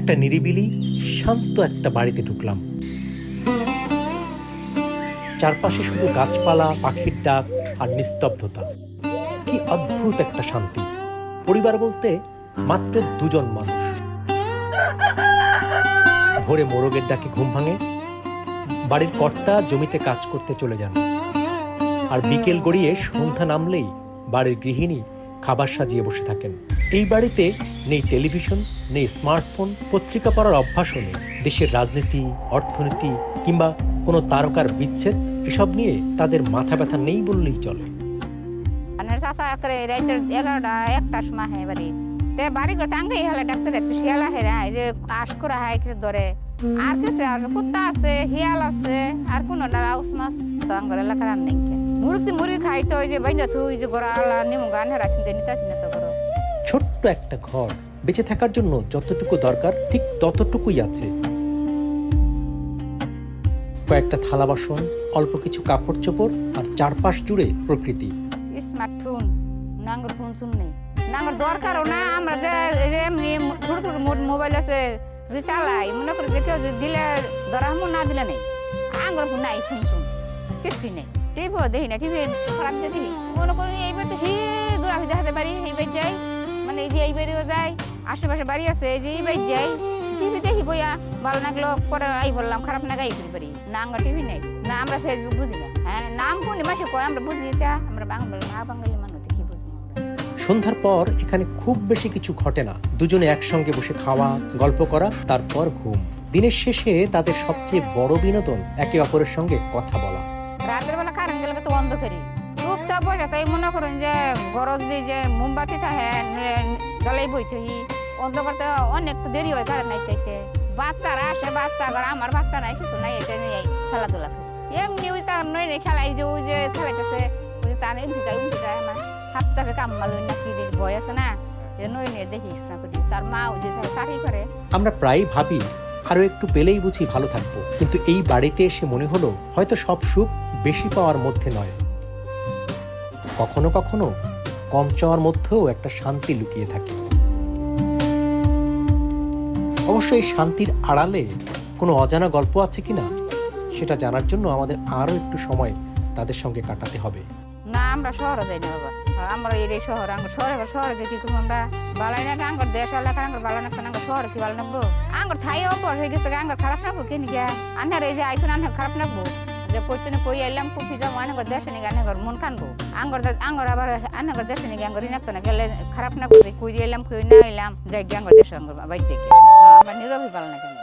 একটা নিরিবিলি শান্ত একটা বাড়িতে ঢুকলাম। চারপাশে শুধু গাছপালা, পাখির ডাক আর নিস্তব্ধতা। কি অদ্ভুত একটা শান্তি। পরিবার বলতে মাত্র দুজন মানুষ। ভোরে মোরগের ডাকে ঘুম ভাঙে, বাড়ির কর্তা জমিতে কাজ করতে চলে যান, আর বিকেল গড়িয়ে সন্ধ্যা নামলেই বাড়ির গৃহিণী খাবার সাজিয়ে বসে থাকেন। এই বাড়িতে নেই টেলিভিশন, নেই স্মার্টফোন, পত্রিকা পড়ার অভ্যাসও নেই। দেশের রাজনীতি, অর্থনীতি কিংবা কোনো তারকার বিচ্ছেদ এসব নিয়ে তাদের মাথা ব্যথা নেই বললেই চলে। বাড়ি করতে আঙ্গে হলে ডাক্তার একটু শিয়ালা হেরা যে আশ করা হয় কিছু ধরে আর কিছু আর কুত্তা আছে, হিয়াল আছে, আর কোন রাউস মাছ তো আঙ্গর এলাকার আর নেই। মুরগি খাইতো ওই যে বাইন্দা তুই যে গড়া আলা নিমু গান হেরা শুনতে নিতাছি না তো করো। ছোট্ট একটা ঘর, বেঁচে থাকার জন্য যতটুকু দরকার ঠিক ততটুকুই আছে। কয়েকটা থালা বাসন, অল্প কিছু কাপড় চোপড়, আর চারপাশ জুড়ে প্রকৃতি। স্মার্টফোন নাঙ্গর ফোন শুন নেই, নাঙ্গর দরকারও না। আমরা যে ছোট ছোট মোবাইল আছে যে চালাই, মনে করি যে কেউ দিলে ধরা মন না দিলে নেই। আঙ্গর ফোন নাই, ফোন শুন কিছুই নেই। টিভিও দেখি না, টিভি খারাপ দেখি। মনে করি এইবার তো হি ঘোরাফি দেখাতে পারি, এইবার যাই, মানে এই যে এইবারও যাই, আশেপাশে বাড়ি আছে এই যে এইবার যাই, টিভি দেখি বইয়া ভালো লাগলো পরে এই বললাম, খারাপ না গাই করি পারি না। আঙ্গর টিভি নেই না, আমরা ফেসবুক বুঝি না। হ্যাঁ, নাম কোন মাসে কয় আমরা বুঝি, আমরা বাঙালি মানুষ কি বুঝবো। সন্ধ্যার পর এখানে খুব বেশি কিছু ঘটে না। দুজনে একসঙ্গে বসে খাওয়া, গল্প করা, তারপর ঘুম। দিনের শেষে তাদের সবচেয়ে বড় বিনোদন একে অপরের সঙ্গে কথা বলা। রাতের বেলা কারেন্ট গেলে তো অন্ধকারই চুপচাপ বসে, তাই মনে করেন যে গরজ দিয়ে যে মোমবাতি জ্বালাই বইতে অন্ধকার তো অনেক দেরি হয় কারেন্ট নাই চাইতে। বাচ্চারা আসে, বাচ্চা ঘর আমার বাচ্চা নাই, কিছু নাই, এটা নিয়ে খেলাধুলা করি। এমনি ওই তার নই খেলাই যে ওই যে খেলাইতেছে, ওই যে তার এমনি যায় আমার হাত চাপে কাম্মাল না কি বয় আছে না, নই নিয়ে দেখি না করি। তার মা ওই যে চাকরি করে। আমরা প্রায় ভাবি আরো একটু পেলেই বুঝি ভালো থাকবো, কিন্তু এই বাড়িতে এসে মনে হলো হয়তো সব সুখ বেশি পাওয়ার মধ্যে নয়, কখনো কখনো কম চাওয়ার মধ্যেও একটা শান্তি লুকিয়ে থাকে। অবশ্য এই শান্তির আড়ালে কোনো অজানা গল্প আছে কিনা সেটা জানার জন্য আমাদের আরো একটু সময় তাদের সঙ্গে কাটাতে হবে। না, আমরা শহরে যাই না বাবা, আমরা এই শহর শহরে কি করবো আমরা ভালো না। আঙ্গর দেশ এলাকা আঙ্গর ভালো না, আঙ্গর শহরে কি ভালো নাকবো? আঙ্গর থাই অভ্যাস হয়ে গেছে, আঙ্গর খারাপ নাকবো কেন গিয়া? আন্নার এই যে আইসুন আন্নার খারাপ নাকবো যে কইতে না কই এলাম কুপি যাবো, আঙ্গর দেশে নিয়ে আঙ্গর মন কানবো। আঙ্গর আবার আঙ্গর দেশে নিয়ে আঙ্গর নাকতো না, গেলে খারাপ নাকবো। কই এলাম কই না এলাম যাই আঙ্গর দেশে আঙ্গর বাইর যাই, আমরা নীরবই ভালো না কেন।